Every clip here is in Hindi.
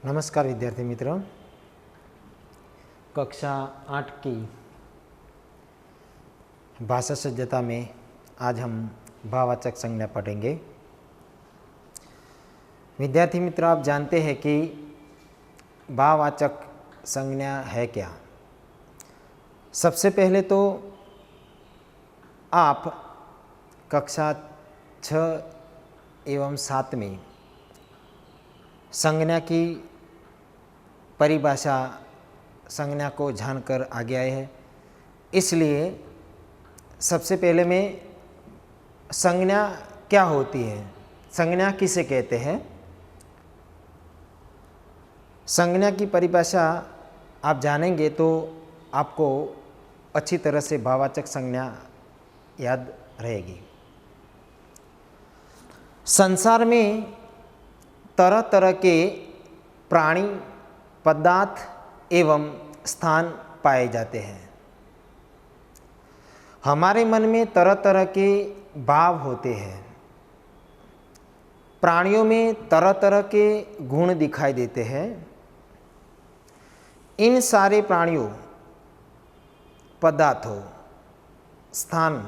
नमस्कार विद्यार्थी मित्रों, कक्षा 8 की भाषा सज्जता में आज हम भाववाचक संज्ञा पढ़ेंगे। विद्यार्थी मित्रों, आप जानते हैं कि भाववाचक संज्ञा है क्या। सबसे पहले तो आप कक्षा 6 एवं 7 में संज्ञा की परिभाषा संज्ञा को जानकर आगे आए हैं। इसलिए सबसे पहले मैं संज्ञा क्या होती है, संज्ञा किसे कहते हैं, संज्ञा की परिभाषा आप जानेंगे तो आपको अच्छी तरह से भाववाचक संज्ञा याद रहेगी। संसार में तरह तरह के प्राणी, पदार्थ एवं स्थान पाए जाते हैं। हमारे मन में तरह तरह के भाव होते हैं। प्राणियों में तरह तरह के गुण दिखाई देते हैं। इन सारे प्राणियों, पदार्थों, स्थान,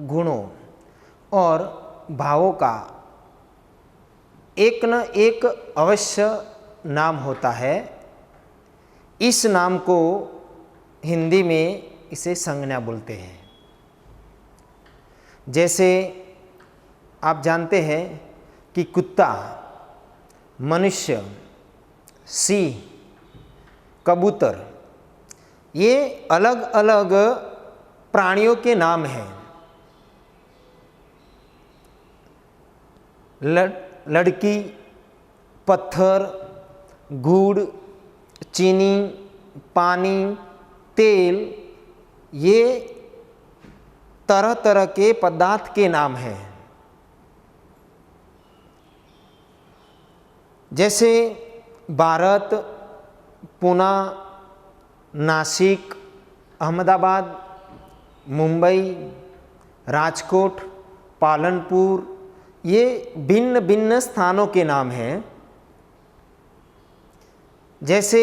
गुणों और भावों का एक न एक अवश्य नाम होता है। इस नाम को हिंदी में इसे संज्ञा बोलते हैं। जैसे आप जानते हैं कि कुत्ता, मनुष्य, सिंह, कबूतर, ये अलग अलग प्राणियों के नाम हैं। लड़की, पत्थर, गुड़, चीनी, पानी, तेल, ये तरह तरह के पदार्थ के नाम हैं। जैसे भारत, पुणे, नासिक, अहमदाबाद, मुंबई, राजकोट, पालनपुर, ये भिन्न भिन्न स्थानों के नाम हैं। जैसे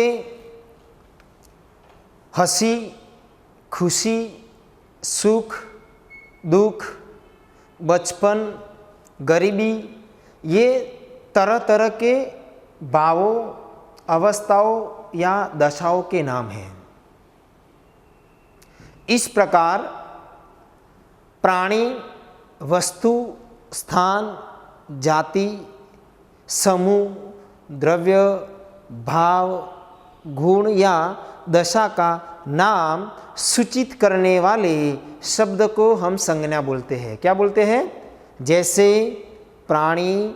हंसी, खुशी, सुख, दुख, बचपन, गरीबी, ये तरह तरह के भावों, अवस्थाओं या दशाओं के नाम हैं। इस प्रकार प्राणी, वस्तु, स्थान, जाति, समूह, द्रव्य, भाव, गुण या दशा का नाम सूचित करने वाले शब्द को हम संज्ञा बोलते हैं। क्या बोलते हैं? जैसे प्राणी,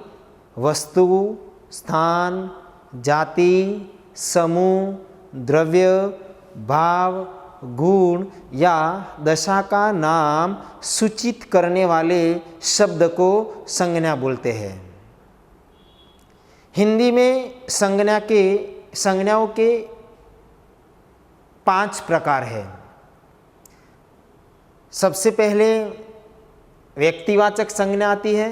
वस्तु, स्थान, जाति, समूह, द्रव्य, भाव, गुण या दशा का नाम सूचित करने वाले शब्द को संज्ञा बोलते हैं। हिंदी में संज्ञाओं के 5 प्रकार हैं। सबसे पहले व्यक्तिवाचक संज्ञा आती है,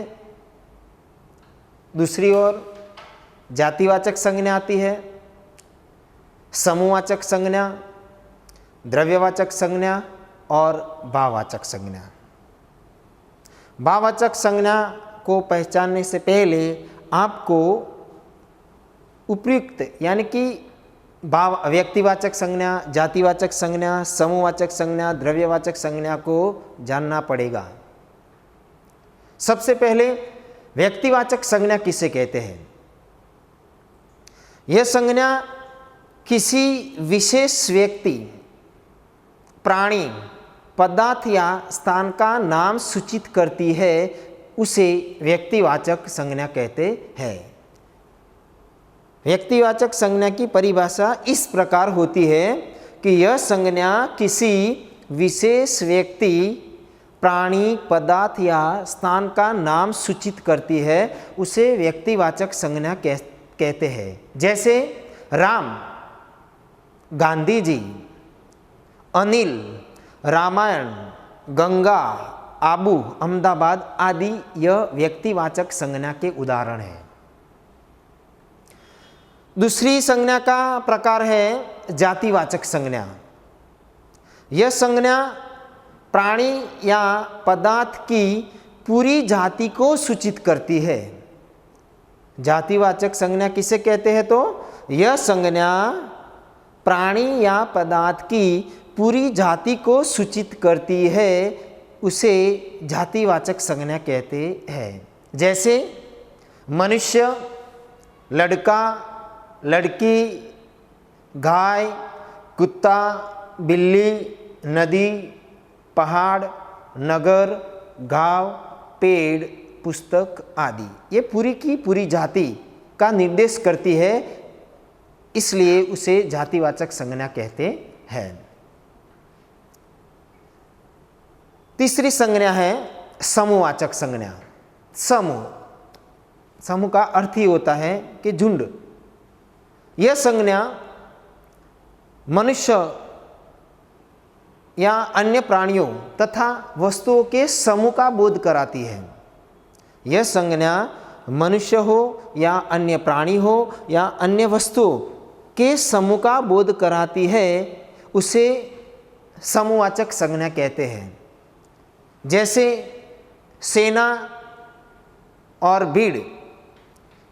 दूसरी ओर जातिवाचक संज्ञा आती है, समूहवाचक संज्ञा, द्रव्यवाचक संज्ञा और भाववाचक संज्ञा। भाववाचक संज्ञा को पहचानने से पहले आपको उपयुक्त यानी कि व्यक्तिवाचक संज्ञा, जातिवाचक संज्ञा, समूहवाचक संज्ञा, द्रव्यवाचक संज्ञा को जानना पड़ेगा। सबसे पहले व्यक्तिवाचक संज्ञा किसे कहते हैं? यह संज्ञा किसी विशेष व्यक्ति, प्राणी, पदार्थ या स्थान का नाम सूचित करती है, उसे व्यक्तिवाचक संज्ञा कहते हैं। व्यक्तिवाचक संज्ञा की परिभाषा इस प्रकार होती है कि यह संज्ञा किसी विशेष व्यक्ति, प्राणी, पदार्थ या स्थान का नाम सूचित करती है, उसे व्यक्तिवाचक संज्ञा कहते हैं। जैसे राम, गांधी जी, अनिल, रामायण, गंगा, आबू, अहमदाबाद आदि यह व्यक्तिवाचक संज्ञा के उदाहरण हैं। दूसरी संज्ञा का प्रकार है जातिवाचक संज्ञा। यह संज्ञा प्राणी या पदार्थ की पूरी जाति को सूचित करती है। जातिवाचक संज्ञा किसे कहते हैं? तो यह संज्ञा प्राणी या पदार्थ की पूरी जाति को सूचित करती है, उसे जातिवाचक संज्ञा कहते हैं। जैसे मनुष्य, लड़का, लड़की, गाय, कुत्ता, बिल्ली, नदी, पहाड़, नगर, गांव, पेड़, पुस्तक आदि, ये पूरी की पूरी जाति का निर्देश करती है, इसलिए उसे जातिवाचक संज्ञा कहते हैं। तीसरी संज्ञा है समूहवाचक संज्ञा। समूह का अर्थ ही होता है कि झुंड। यह संज्ञा मनुष्य या अन्य प्राणियों तथा वस्तुओं के समूह का बोध कराती है। यह संज्ञा मनुष्य हो या अन्य प्राणी हो या अन्य वस्तुओं के समूह का बोध कराती है, उसे समूहवाचक संज्ञा कहते हैं। जैसे सेना और भीड़,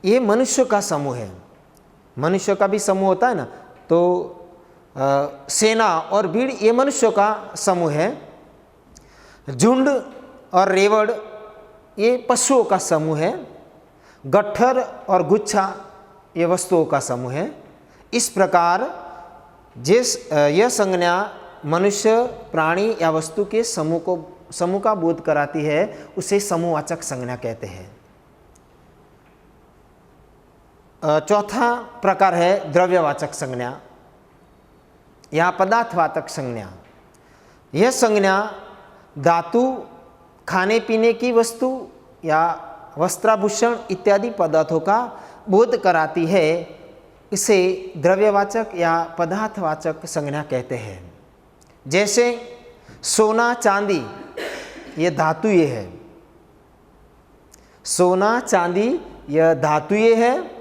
ये मनुष्य का समूह है। मनुष्य का भी समूह होता है ना, तो सेना और भीड़ ये मनुष्य का समूह है। झुंड और रेवड़ ये पशुओं का समूह है। गट्ठर और गुच्छा ये वस्तुओं का समूह है। इस प्रकार यह संज्ञा मनुष्य, प्राणी या वस्तु के समूह का बोध कराती है, उसे समूहवाचक संज्ञा कहते हैं। चौथा प्रकार है द्रव्यवाचक संज्ञा या पदार्थवाचक संज्ञा। यह संज्ञा धातु, खाने पीने की वस्तु या वस्त्राभूषण इत्यादि पदार्थों का बोध कराती है, इसे द्रव्यवाचक या पदार्थवाचक संज्ञा कहते हैं। जैसे सोना, चांदी ये धातुएं है। सोना, चांदी यह धातुएं है।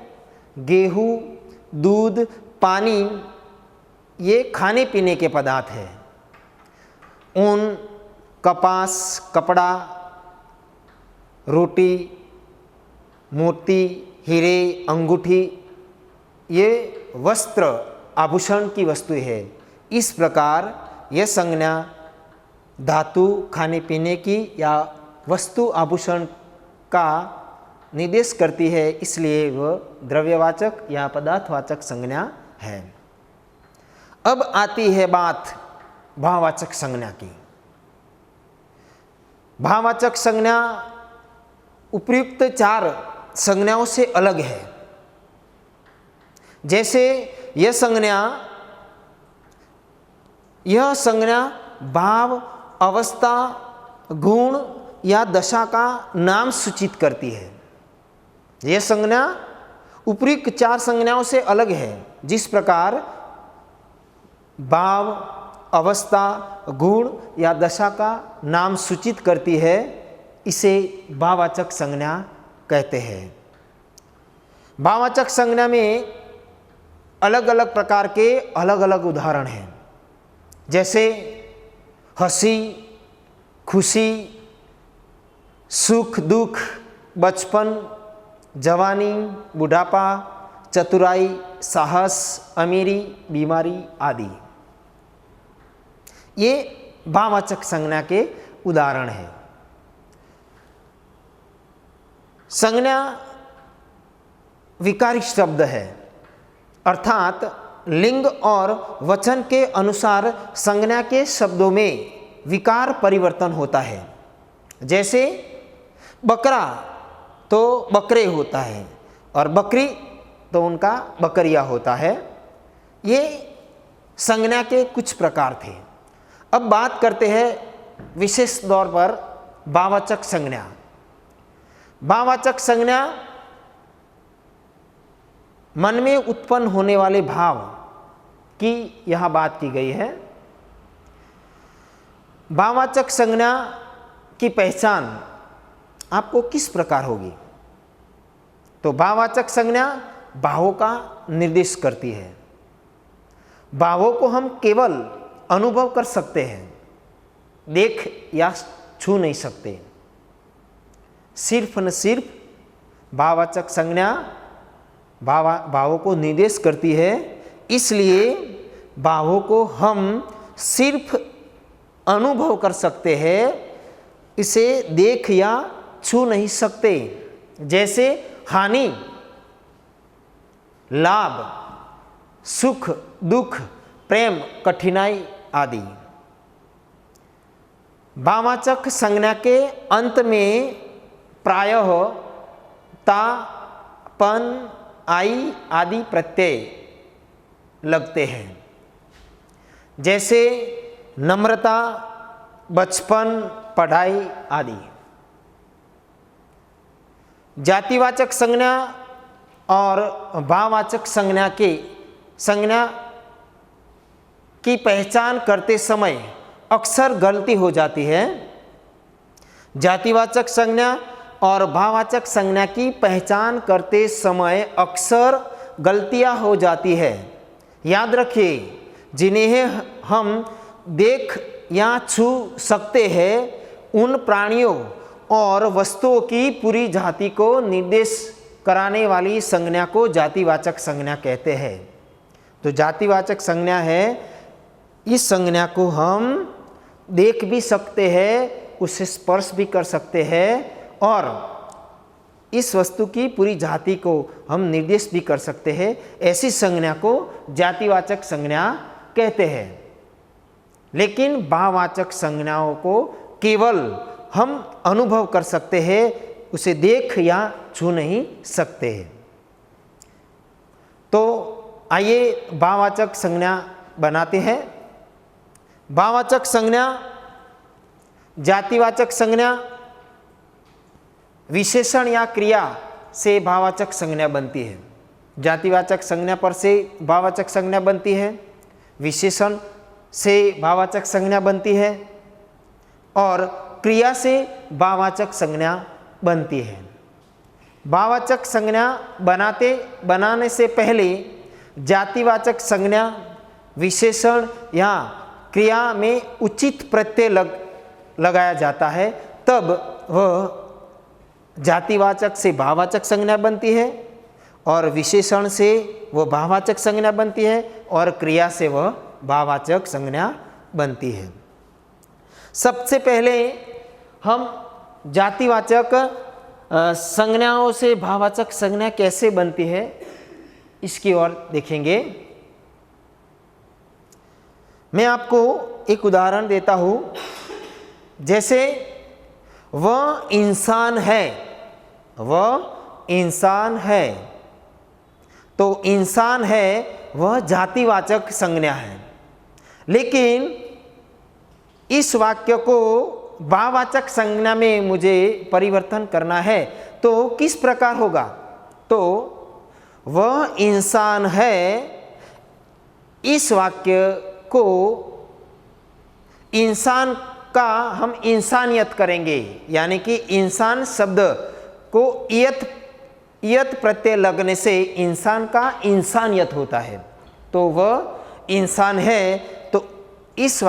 गेहूँ, दूध, पानी ये खाने पीने के पदार्थ है। ऊन, कपास, कपड़ा, रोटी, मोती, हीरे, अंगूठी ये वस्त्र, आभूषण की वस्तुएं है। इस प्रकार यह संज्ञा धातु, खाने पीने की या वस्तु, आभूषण का निर्देश करती है, इसलिए वह द्रव्यवाचक या पदार्थवाचक संज्ञा है। अब आती है बात भाववाचक संज्ञा की। भाववाचक संज्ञा उपयुक्त चार संज्ञाओं से अलग है। जैसे यह संज्ञा भाव, अवस्था, गुण या दशा का नाम सूचित करती है। यह संज्ञा उपयुक्त चार संज्ञाओं से अलग है। जिस प्रकार भाव, अवस्था, गुण या दशा का नाम सूचित करती है, इसे भाववाचक संज्ञा कहते हैं। भाववाचक संज्ञा में अलग अलग प्रकार के अलग अलग उदाहरण हैं। जैसे हंसी, खुशी, सुख दुख, बचपन, जवानी, बुढ़ापा, चतुराई, साहस, अमीरी, बीमारी आदि, ये भाववाचक संज्ञा के उदाहरण हैं। संज्ञा विकारी शब्द है, अर्थात लिंग और वचन के अनुसार संज्ञा के शब्दों में विकार परिवर्तन होता है। जैसे बकरा तो बकरे होता है और बकरी तो उनका बकरिया होता है। ये संज्ञा के कुछ प्रकार थे। अब बात करते हैं विशेष तौर पर भाववाचक संज्ञा। भाववाचक संज्ञा मन में उत्पन्न होने वाले भाव की यहाँ बात की गई है। भाववाचक संज्ञा की पहचान आपको किस प्रकार होगी? तो भाववाचक संज्ञा भावों का निर्देश करती है। भावों को हम केवल अनुभव कर सकते हैं, देख या छू नहीं सकते। सिर्फ न सिर्फ भाववाचक संज्ञा भावों को निर्देश करती है, इसलिए भावों को हम सिर्फ अनुभव कर सकते हैं, इसे देख या छू नहीं सकते। जैसे हानि, लाभ, सुख, दुख, प्रेम, कठिनाई आदि। भाववाचक संज्ञा के अंत में प्रायः ता, पन, आई आदि प्रत्यय लगते हैं। जैसे नम्रता, बचपन, पढ़ाई आदि। जातिवाचक संज्ञा और भाववाचक संज्ञा की पहचान करते समय अक्सर गलती हो जाती है। जातिवाचक संज्ञा और भाववाचक संज्ञा की पहचान करते समय अक्सर गलतियां हो जाती है। याद रखिए, जिन्हें हम देख या छू सकते हैं, उन प्राणियों और वस्तुओं की पूरी जाति को निर्देश कराने वाली संज्ञा को जातिवाचक संज्ञा कहते हैं। तो जातिवाचक संज्ञा है, इस संज्ञा को हम देख भी सकते हैं, उसे स्पर्श भी कर सकते हैं और इस वस्तु की पूरी जाति को हम निर्देश भी कर सकते हैं। ऐसी संज्ञा को जातिवाचक संज्ञा कहते हैं। लेकिन भाववाचक संज्ञाओं को केवल हम अनुभव कर सकते हैं, उसे देख या छू नहीं सकते हैं। तो आइए भाववाचक संज्ञा बनाते हैं। भाववाचक संज्ञा, जातिवाचक संज्ञा, विशेषण या क्रिया से भाववाचक संज्ञा बनती है। जातिवाचक संज्ञा पर से भाववाचक संज्ञा बनती है, विशेषण से भाववाचक संज्ञा बनती है और क्रिया से भाववाचक संज्ञा बनती है। भाववाचक संज्ञा बनाने से पहले जातिवाचक संज्ञा, विशेषण या क्रिया में उचित प्रत्यय लगाया जाता है, तब वह जातिवाचक से भाववाचक संज्ञा बनती है और विशेषण से वह भाववाचक संज्ञा बनती है और क्रिया से वह भाववाचक संज्ञा बनती है। सबसे पहले हम जातिवाचक संज्ञाओं से भाववाचक संज्ञा कैसे बनती है, इसकी ओर देखेंगे। मैं आपको एक उदाहरण देता हूँ। जैसे वह इंसान है, वह इंसान है, तो इंसान है वह जातिवाचक संज्ञा है। लेकिन इस वाक्य को भाववाचक संज्ञा में मुझे परिवर्तन करना है, तो किस प्रकार होगा? तो वह इंसान है, इस वाक्य को इंसान का हम इंसानियत करेंगे, यानी कि इंसान शब्द को इयत प्रत्यय लगने से इंसान का इंसानियत होता है। तो वह इंसान है, तो यह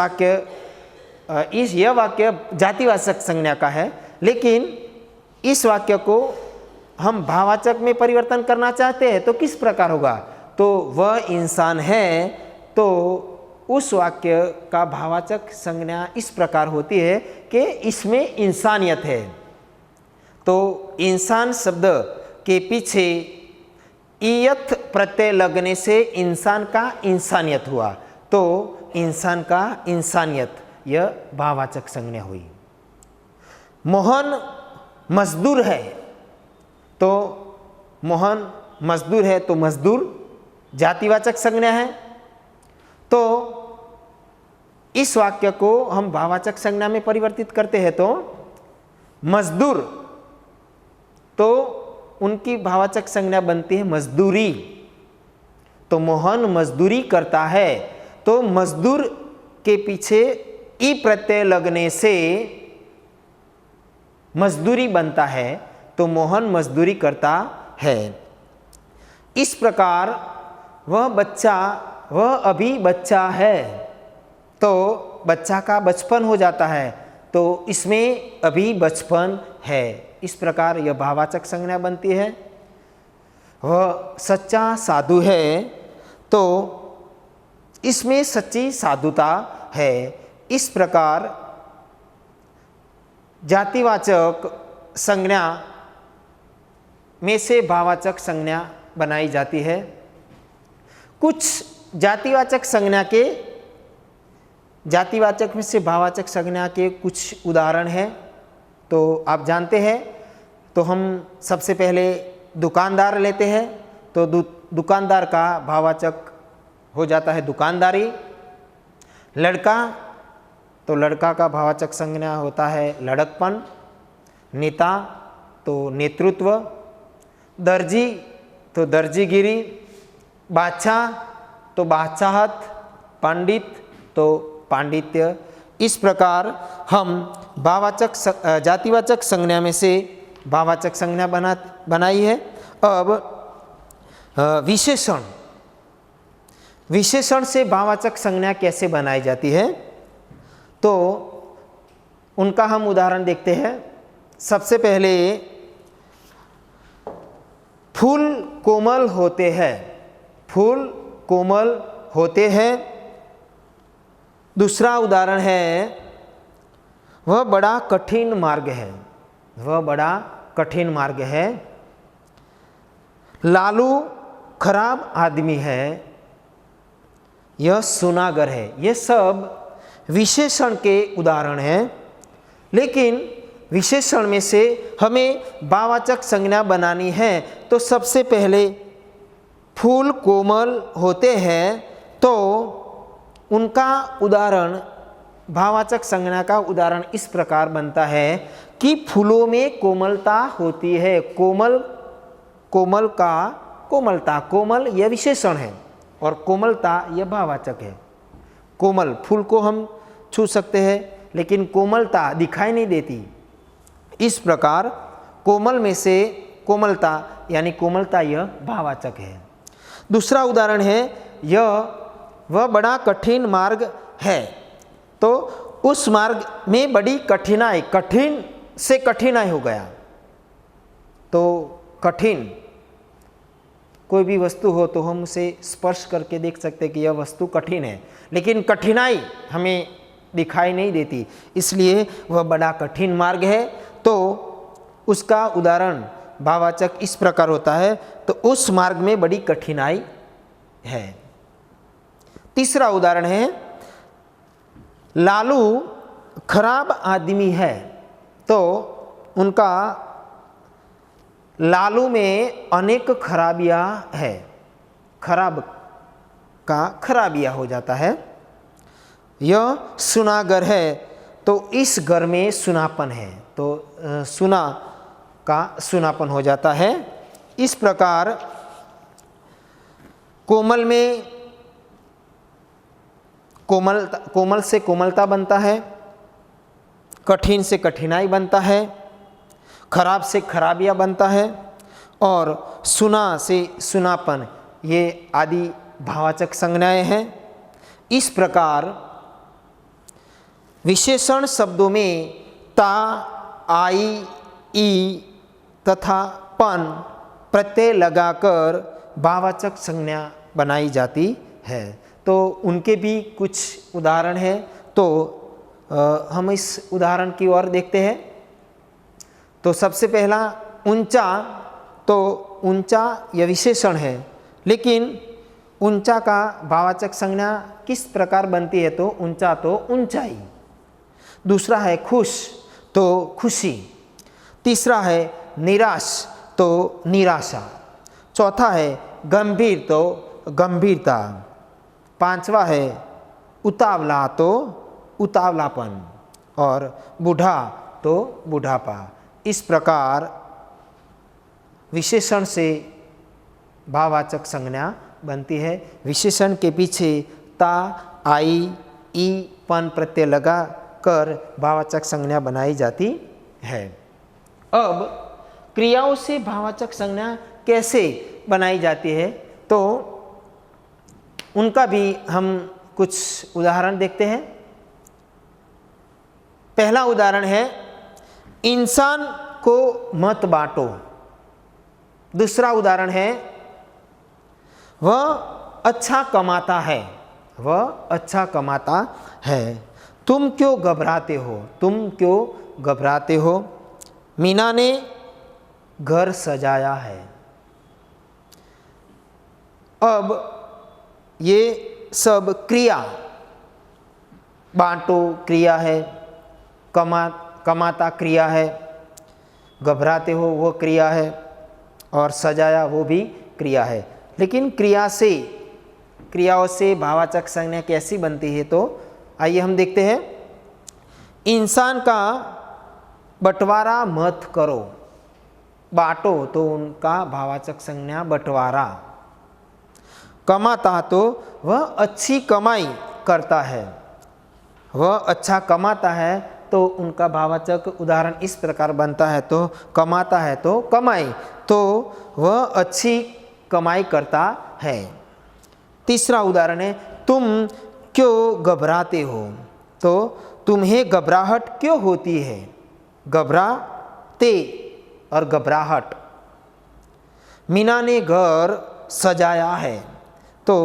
वाक्य जातिवाचक संज्ञा का है। लेकिन इस वाक्य को हम भाववाचक में परिवर्तन करना चाहते हैं, तो किस प्रकार होगा? तो वह इंसान है, तो उस वाक्य का भाववाचक संज्ञा इस प्रकार होती है कि इसमें इंसानियत है। तो इंसान शब्द के पीछे इयत प्रत्यय लगने से इंसान का इंसानियत हुआ, तो इंसान का इंसानियत, यह भाववाचक संज्ञा हुई। मोहन मजदूर है, तो मोहन मजदूर है, तो मजदूर जातिवाचक संज्ञा है। तो इस वाक्य को हम भाववाचक संज्ञा में परिवर्तित करते हैं, तो मजदूर, तो उनकी भाववाचक संज्ञा बनती है मजदूरी। तो मोहन मजदूरी करता है, तो मजदूर के पीछे ई प्रत्यय लगने से मजदूरी बनता है, तो मोहन मजदूरी करता है। इस प्रकार वह अभी बच्चा है, तो बच्चा का बचपन हो जाता है, तो इसमें अभी बचपन है। इस प्रकार यह भाववाचक संज्ञा बनती है। वह सच्चा साधु है, तो इसमें सच्ची साधुता है। इस प्रकार जातिवाचक संज्ञा में से भाववाचक संज्ञा बनाई जाती है। कुछ जातिवाचक में से भाववाचक संज्ञा के कुछ उदाहरण हैं, तो आप जानते हैं। तो हम सबसे पहले दुकानदार लेते हैं, तो दुकानदार का भाववाचक हो जाता है दुकानदारी। लड़का, तो लड़का का भाववाचक संज्ञा होता है लड़कपन। नेता तो नेतृत्व। दर्जी तो दर्जीगिरी। बादशाह तो बादशाहत। पंडित तो पांडित्य। इस प्रकार हम जातिवाचक संज्ञा में से भाववाचक संज्ञा बनाई है। अब विशेषण से भाववाचक संज्ञा कैसे बनाई जाती है, तो उनका हम उदाहरण देखते हैं। सबसे पहले फूल कोमल होते हैं। फूल कोमल होते हैं। दूसरा उदाहरण है वह बड़ा कठिन मार्ग है। वह बड़ा कठिन मार्ग है। लालू खराब आदमी है। यह सुनागर है। ये सब विशेषण के उदाहरण हैं। लेकिन विशेषण में से हमें भाववाचक संज्ञा बनानी है, तो सबसे पहले फूल कोमल होते हैं, तो उनका उदाहरण, भाववाचक संज्ञा का उदाहरण इस प्रकार बनता है कि फूलों में कोमलता होती है। कोमल यह विशेषण है और कोमलता यह भाववाचक है। कोमल, फूल को हम छू सकते हैं, लेकिन कोमलता दिखाई नहीं देती। इस प्रकार कोमल में से कोमलता, यानी कोमलता यह भाववाचक है। दूसरा उदाहरण है वह बड़ा कठिन मार्ग है, तो उस मार्ग में बड़ी कठिनाई, कठिन से कठिनाई हो गया। तो कठिन, कोई भी वस्तु हो तो हम उसे स्पर्श करके देख सकते हैं कि यह वस्तु कठिन है, लेकिन कठिनाई हमें दिखाई नहीं देती, इसलिए वह बड़ा कठिन मार्ग है। तो उसका उदाहरण भाववाचक इस प्रकार होता है, तो उस मार्ग में बड़ी कठिनाई है। तीसरा उदाहरण है लालू खराब आदमी है, तो उनका लालू में अनेक खराबियां है। खराब का खराबियां हो जाता है। यह सुनागर है, तो इस घर में सुनापन है, तो सुना का सुनापन हो जाता है। इस प्रकार कोमल में कोमल से कोमलता बनता है, कठिन से कठिनाई बनता है, खराब से खराबियाँ बनता है, और सुना से सुनापन, ये आदि भाववाचक संज्ञाएं हैं। इस प्रकार विशेषण शब्दों में ता, आई, ई तथा पन प्रत्यय लगाकर भाववाचक संज्ञा बनाई जाती है। तो उनके भी कुछ उदाहरण हैं, तो हम इस उदाहरण की ओर देखते हैं। तो सबसे पहला ऊंचा, तो ऊंचा यह विशेषण है, लेकिन ऊंचा का भाववाचक संज्ञा किस प्रकार बनती है, तो ऊंचा तो ऊंचाई। दूसरा है खुश, तो खुशी। तीसरा है निराश, तो निराशा। चौथा है गंभीर, तो गंभीरता। पांचवा है उतावला, तो उतावलापन। और बूढ़ा, तो बूढ़ापा। इस प्रकार विशेषण से भाववाचक संज्ञा बनती है। विशेषण के पीछे ता, आई, ई, पन प्रत्यय लगा कर भाववाचक संज्ञा बनाई जाती है। अब क्रियाओं से भाववाचक संज्ञा कैसे बनाई जाती है, तो उनका भी हम कुछ उदाहरण देखते हैं। पहला उदाहरण है, इंसान को मत बांटो। दूसरा उदाहरण है, वह अच्छा कमाता है, वह अच्छा कमाता है। तुम क्यों घबराते हो, तुम क्यों घबराते हो। मीना ने घर सजाया है। अब ये सब क्रिया, बांटो क्रिया है, कमाता क्रिया है, घबराते हो वो क्रिया है, और सजाया वो भी क्रिया है। लेकिन क्रियाओं से भाववाचक संज्ञा कैसी बनती है, तो आइए हम देखते हैं। इंसान का बंटवारा मत करो, बांटो तो उनका भाववाचक संज्ञा बंटवारा। कमाता तो वह अच्छी कमाई करता है, वह अच्छा कमाता है, तो उनका भाववाचक उदाहरण इस प्रकार बनता है, तो कमाता है तो कमाई, तो वह अच्छी कमाई करता है। तीसरा उदाहरण है, तुम क्यों घबराते हो, तो तुम्हें घबराहट क्यों होती है। घबराते और घबराहट। मीना ने घर सजाया है, तो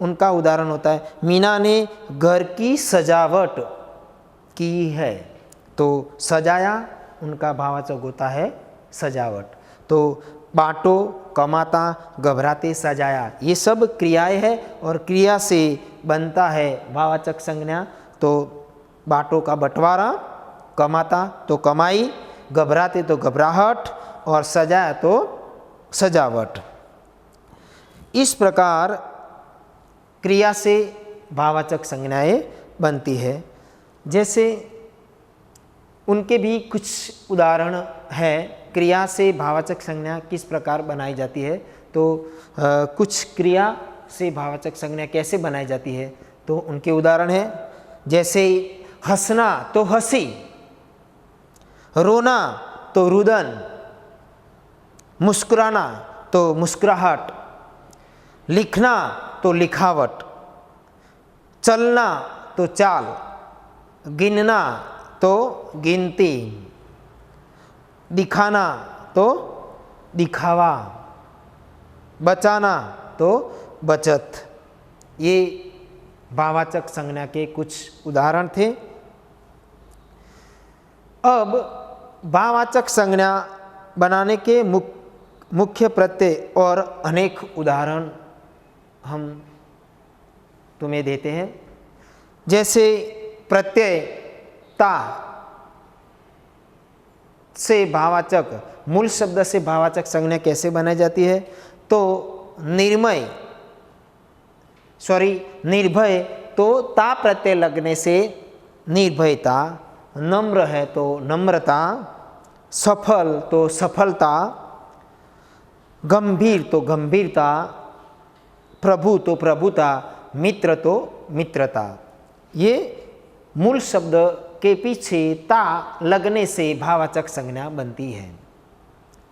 उनका उदाहरण होता है, मीना ने घर की सजावट की है, तो सजाया उनका भाववाचक होता है सजावट। तो बांटो, कमाता, घबराते, सजाया, ये सब क्रियाएं हैं, और क्रिया से बनता है भाववाचक संज्ञा। तो बांटो का बंटवारा, कमाता तो कमाई, घबराते तो घबराहट, और सजाया तो सजावट। इस प्रकार क्रिया से भाववाचक संज्ञाएं बनती है। जैसे उनके भी कुछ उदाहरण है, क्रिया से भाववाचक संज्ञा किस प्रकार बनाई जाती है। तो कुछ क्रिया से भाववाचक संज्ञा कैसे बनाई जाती है, तो उनके उदाहरण है, जैसे हंसना तो हंसी, रोना तो रुदन, मुस्कुराना तो मुस्कुराहट, लिखना तो लिखावट, चलना तो चाल, गिनना तो गिनती, दिखाना तो दिखावा, बचाना तो बचत। ये भाववाचक संज्ञा के कुछ उदाहरण थे। अब भाववाचक संज्ञा बनाने के मुख्य प्रत्यय और अनेक उदाहरण हम तुम्हें देते हैं। जैसे प्रत्यय ता से भाववाचक, मूल शब्द से भाववाचक संज्ञा कैसे बनाई जाती है, तो निर्भय तो ता प्रत्यय लगने से निर्भयता, नम्र है तो नम्रता, सफल तो सफलता, गंभीर तो गंभीरता, प्रभु तो प्रभुता, मित्र तो मित्रता। ये मूल शब्द के पीछे ता लगने से भाववाचक संज्ञा बनती है।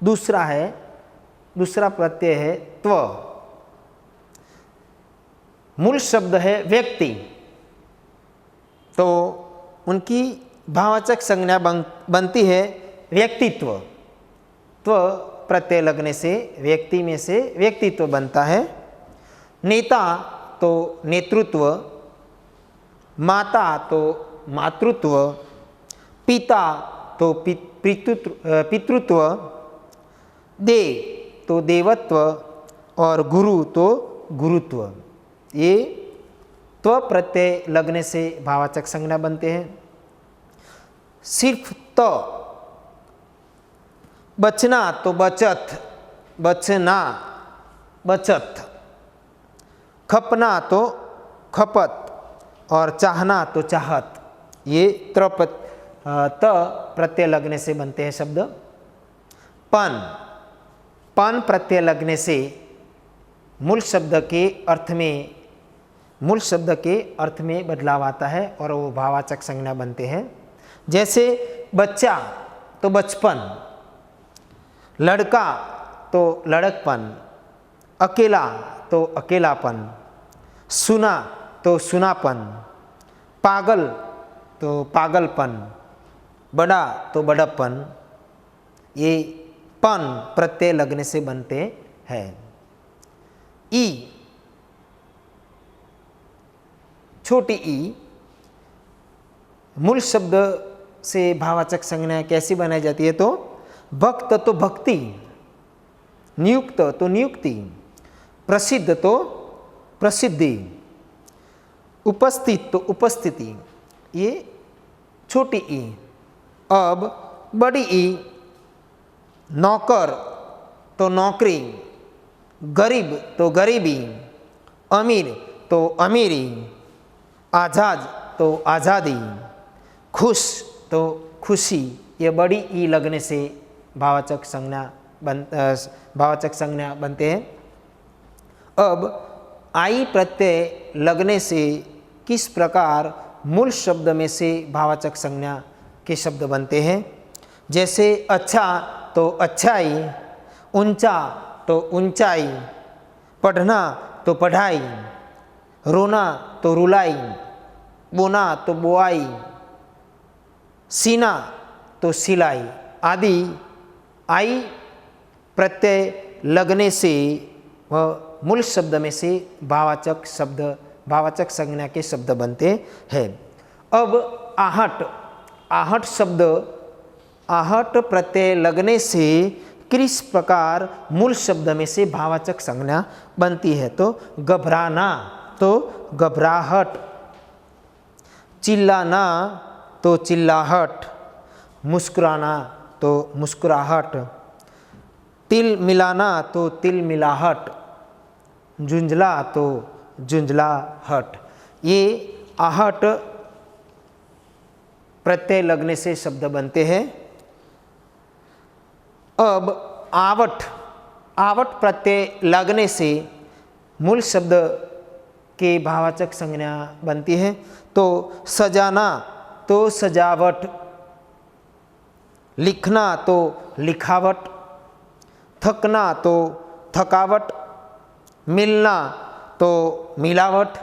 दूसरा प्रत्यय है त्व। मूल शब्द है व्यक्ति, तो उनकी भाववाचक संज्ञा बनती है व्यक्तित्व। त्व प्रत्यय लगने से व्यक्ति में से व्यक्तित्व बनता है। नेता तो नेतृत्व, माता तो मातृत्व, पिता तो पितृत्व, देव तो देवत्व, और गुरु तो गुरुत्व। ये त्व प्रत्यय लगने से भाववाचक संज्ञा बनते हैं। सिर्फ तो, बचना तो बचत, बचना बचत, खपना तो खपत, और चाहना तो चाहत। ये त प्रत्यय लगने से बनते हैं शब्द। पन प्रत्यय लगने से मूल शब्द के अर्थ में बदलाव आता है, और वो भाववाचक संज्ञा बनते हैं। जैसे बच्चा तो बचपन, लड़का तो लड़कपन, अकेला तो अकेलापन, सुना तो सुनापन, पागल तो पागलपन, बड़ा तो बड़प्पन, ये पन प्रत्यय लगने से बनते हैं। ई, छोटी ई मूल शब्द से भाववाचक संज्ञा कैसी बनाई जाती है? तो भक्त तो भक्ति, नियुक्त तो नियुक्ति, प्रसिद्ध तो प्रसिद्धि, उपस्थित तो उपस्थिति, ये छोटी ई। अब बड़ी ई, नौकर तो नौकरी, गरीब तो गरीबी, अमीर तो अमीरी, आज़ाद तो आज़ादी, खुश तो खुशी, ये बड़ी ई लगने से भाववाचक संज्ञा बनते हैं। अब आई प्रत्यय लगने से किस प्रकार मूल शब्द में से भाववाचक संज्ञा के शब्द बनते हैं? जैसे अच्छा तो अच्छाई, ऊंचा तो ऊंचाई, पढ़ना तो पढ़ाई, रोना तो रुलाई, बोना तो बोआई, सीना तो सिलाई आदि आई प्रत्यय लगने से वह मूल शब्द में से भाववाचक संज्ञा के शब्द बनते हैं। अब आहट, आहट शब्द, आहट प्रत्यय लगने से किस प्रकार मूल शब्द में से भाववाचक संज्ञा बनती है? तो घबराना तो घबराहट, चिल्लाना तो चिल्लाहट, मुस्कुराना तो मुस्कुराहट, तिल मिलाना तो तिल मिलाहट, झुंझला तो झुंझलाहट, ये आहट प्रत्यय लगने से शब्द बनते हैं। अब आवट, आवट प्रत्यय लगने से मूल शब्द के भाववाचक संज्ञा बनती है। तो सजाना तो सजावट, लिखना तो लिखावट, थकना तो थकावट, मिलना तो मिलावट,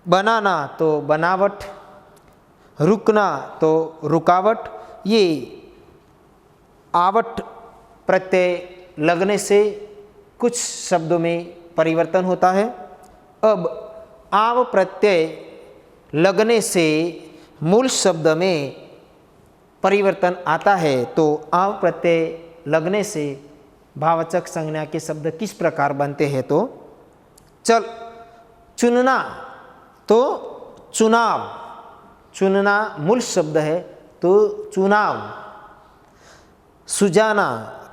बनाना तो बनावट, रुकना तो रुकावट, ये आवट प्रत्यय लगने से कुछ शब्दों में परिवर्तन होता है। अब आव प्रत्यय लगने से मूल शब्द में परिवर्तन आता है। तो आव प्रत्यय लगने से भाववाचक संज्ञा के शब्द किस प्रकार बनते हैं? तो चल, चुनना तो चुनाव, चुनना मूल शब्द है तो चुनाव, सुजाना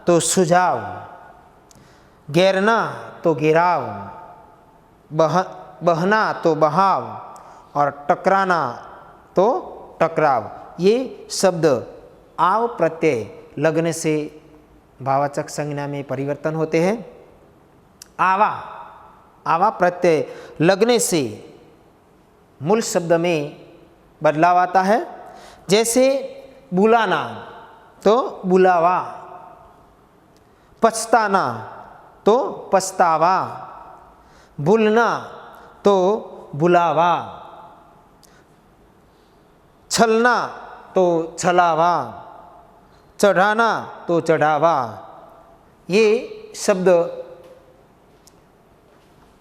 तो सुझाव, घेरना तो घेराव, बहना तो बहाव और टकराना तो टकराव, ये शब्द आव प्रत्यय लगने से भाववाचक संज्ञा में परिवर्तन होते हैं। आवा, आवा प्रत्यय लगने से मूल शब्द में बदलाव आता है। जैसे बुलाना तो बुलावा, पछताना तो पछतावा, भूलना तो बुलावा, छलना तो छलावा, चढ़ाना तो चढ़ावा, ये शब्द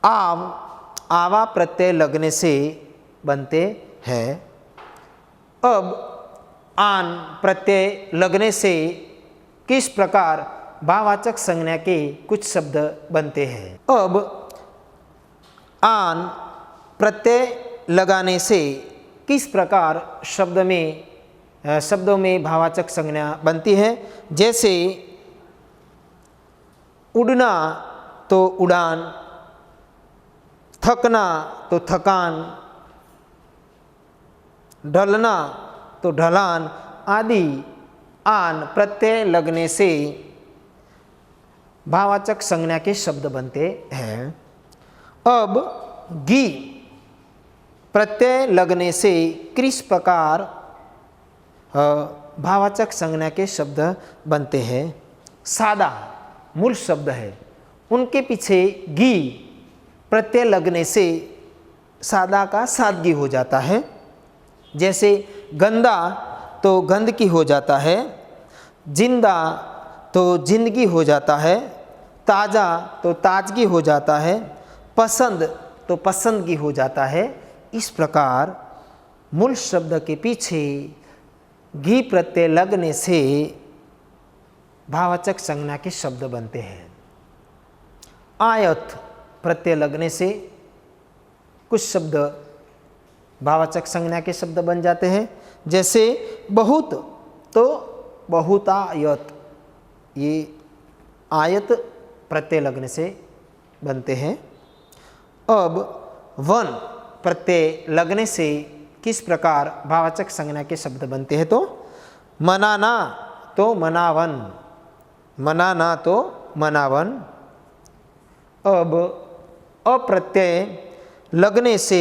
आवा प्रत्यय लगने से बनते हैं। अब आन प्रत्यय लगने से किस प्रकार भाववाचक संज्ञा के कुछ शब्द बनते हैं? अब आन प्रत्यय लगाने से किस प्रकार शब्दों में भाववाचक संज्ञा बनती है? जैसे उड़ना तो उड़ान, थकना तो थकान, ढलना तो ढलान आदि आन प्रत्यय लगने से भाववाचक संज्ञा के शब्द बनते हैं। अब गी प्रत्यय लगने से किस प्रकार भाववाचक संज्ञा के शब्द बनते हैं? सादा मूल शब्द है उनके पीछे गी प्रत्यय लगने से सादा का सादगी हो जाता है। जैसे गंदा तो गंदगी हो जाता है, जिंदा तो जिंदगी हो जाता है, ताज़ा तो ताजगी हो जाता है, पसंद तो पसंदगी हो जाता है। इस प्रकार मूल शब्द के पीछे घी प्रत्यय लगने से भाववाचक संज्ञा के शब्द बनते हैं। आयत प्रत्यय लगने से कुछ शब्द भाववाचक संज्ञा के शब्द बन जाते हैं। जैसे बहुत तो बहुतायत, ये आयत प्रत्यय लगने से बनते हैं। अब वन प्रत्यय लगने से किस प्रकार भाववाचक संज्ञा के शब्द बनते हैं? तो मनाना तो मनावन, मनाना तो मनावन। अब अप्रत्यय लगने से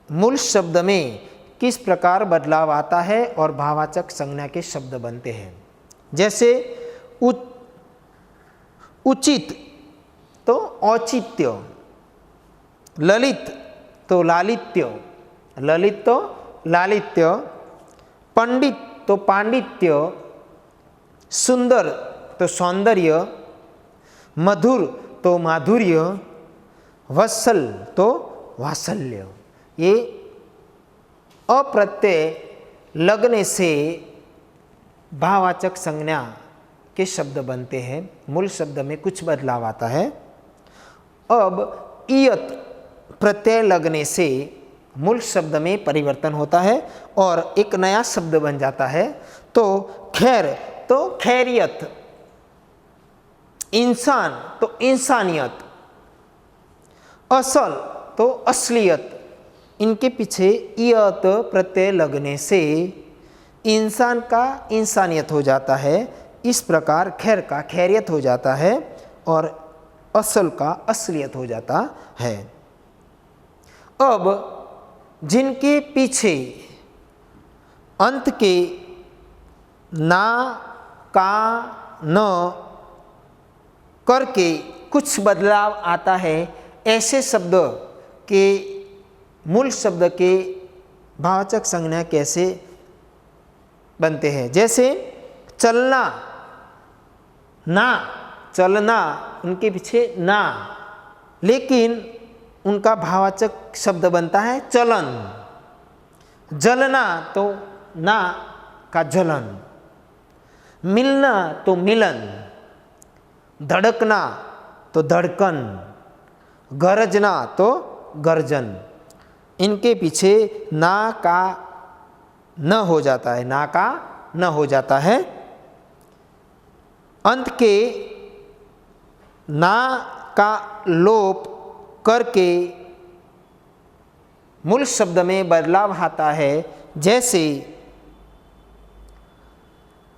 मूल शब्द में किस प्रकार बदलाव आता है और भाववाचक संज्ञा के शब्द बनते हैं? जैसे उचित तो औचित्य, ललित तो लालित्य, ललित तो लालित्य, पंडित तो पांडित्य, सुंदर तो सौंदर्य, मधुर तो माधुर्य, वत्सल तो वात्सल्य। ये अप्रत्यय लगने से भाववाचक संज्ञा के शब्द बनते हैं। मूल शब्द में कुछ बदलाव आता है। अब इयत प्रत्यय लगने से मूल शब्द में परिवर्तन होता है और एक नया शब्द बन जाता है। तो खैर तो खैरियत, इंसान तो इंसानियत, असल तो असलियत। इनके पीछे इयत प्रत्यय लगने से इंसान का इंसानियत हो जाता है। इस प्रकार खैर का खैरियत हो जाता है और असल का असलियत हो जाता है। अब जिनके पीछे अंत के ना का न करके कुछ बदलाव आता है, ऐसे शब्द के मूल शब्द के भाववाचक संज्ञा कैसे बनते हैं? जैसे चलना, ना, चलना, उनके पीछे ना, लेकिन उनका भाववाचक शब्द बनता है चलन। जलना तो ना का जलन, मिलना तो मिलन, धड़कना तो धड़कन, गरजना तो गर्जन। इनके पीछे ना का न हो जाता है, ना का न हो जाता है। अंत के ना का लोप करके मूल शब्द में बदलाव आता है। जैसे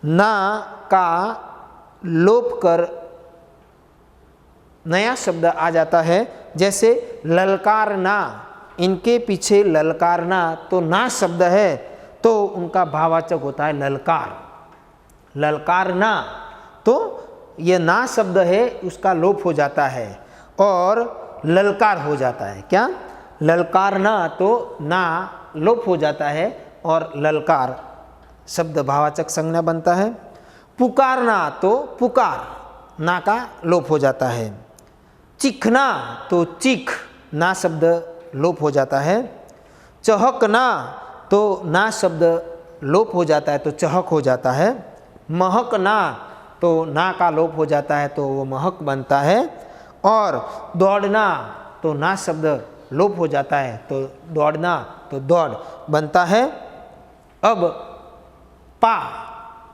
ना का लोप कर नया शब्द आ जाता है। जैसे ललकारना, इनके पीछे ललकारना तो ना शब्द है तो उनका भाववाचक होता है ललकार। ललकारना तो ये ना शब्द है, उसका लोप हो जाता है और ललकार हो जाता है। क्या? ललकारना तो ना लोप हो जाता है और ललकार शब्द भाववाचक संज्ञा बनता है। पुकारना तो पुकार, ना का लोप हो जाता है। चिखना तो चिख, ना शब्द लोप हो जाता है। चहकना तो ना शब्द लोप हो जाता है तो चहक हो जाता है। महकना तो ना का लोप हो जाता है तो वो महक बनता है। और दौड़ना तो ना शब्द लोप हो जाता है तो दौड़ना तो दौड़ बनता है। अब पा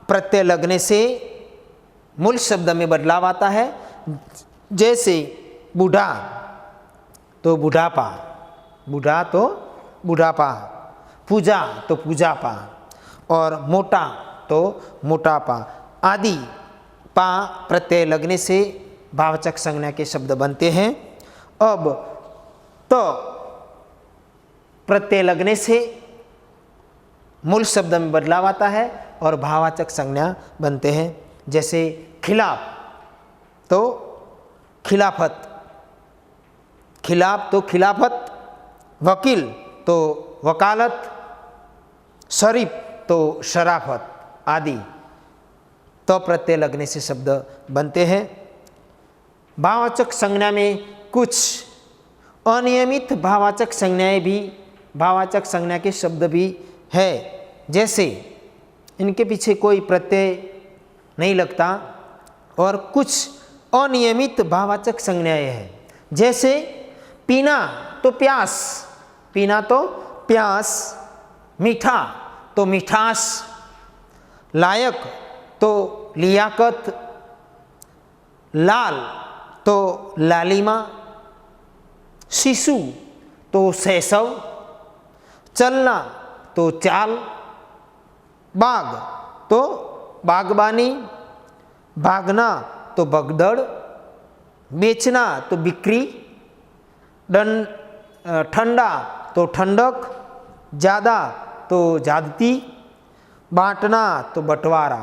प्रत्यय लगने से मूल शब्द में बदलाव आता है। जैसे बूढ़ा तो बुढ़ापा, बूढ़ा तो बुढ़ापा, पूजा तो पूजापा और मोटा तो मोटापा आदि पा प्रत्यय लगने से भाववाचक संज्ञा के शब्द बनते हैं। अब तो प्रत्यय लगने से मूल शब्द में बदलाव आता है और भाववाचक संज्ञा बनते हैं। जैसे खिलाफ तो खिलाफत, खिलाफ तो खिलाफत, वकील तो वकालत, शरीफ तो शराफत आदि तो प्रत्यय लगने से शब्द बनते हैं। भाववाचक संज्ञा में कुछ अनियमित भाववाचक संज्ञाएं भी, भाववाचक संज्ञा के शब्द भी है, जैसे इनके पीछे कोई प्रत्यय नहीं लगता और कुछ अनियमित भाववाचक संज्ञाएं हैं, जैसे पीना तो प्यास, पीना तो प्यास, मीठा तो मिठास, लायक तो लियाकत, लाल तो लालिमा, शिशु तो शैशव, चलना तो चाल, बाग तो बागबानी, भागना तो भगदड़, बेचना तो बिक्री, ठंडा तो ठंडक, ज़्यादा तो ज्यादती, बांटना तो बंटवारा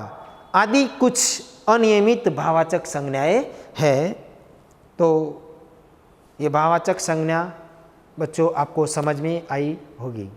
आदि कुछ अनियमित भाववाचक संज्ञाएं हैं। तो ये भाववाचक संज्ञा बच्चों आपको समझ में आई होगी।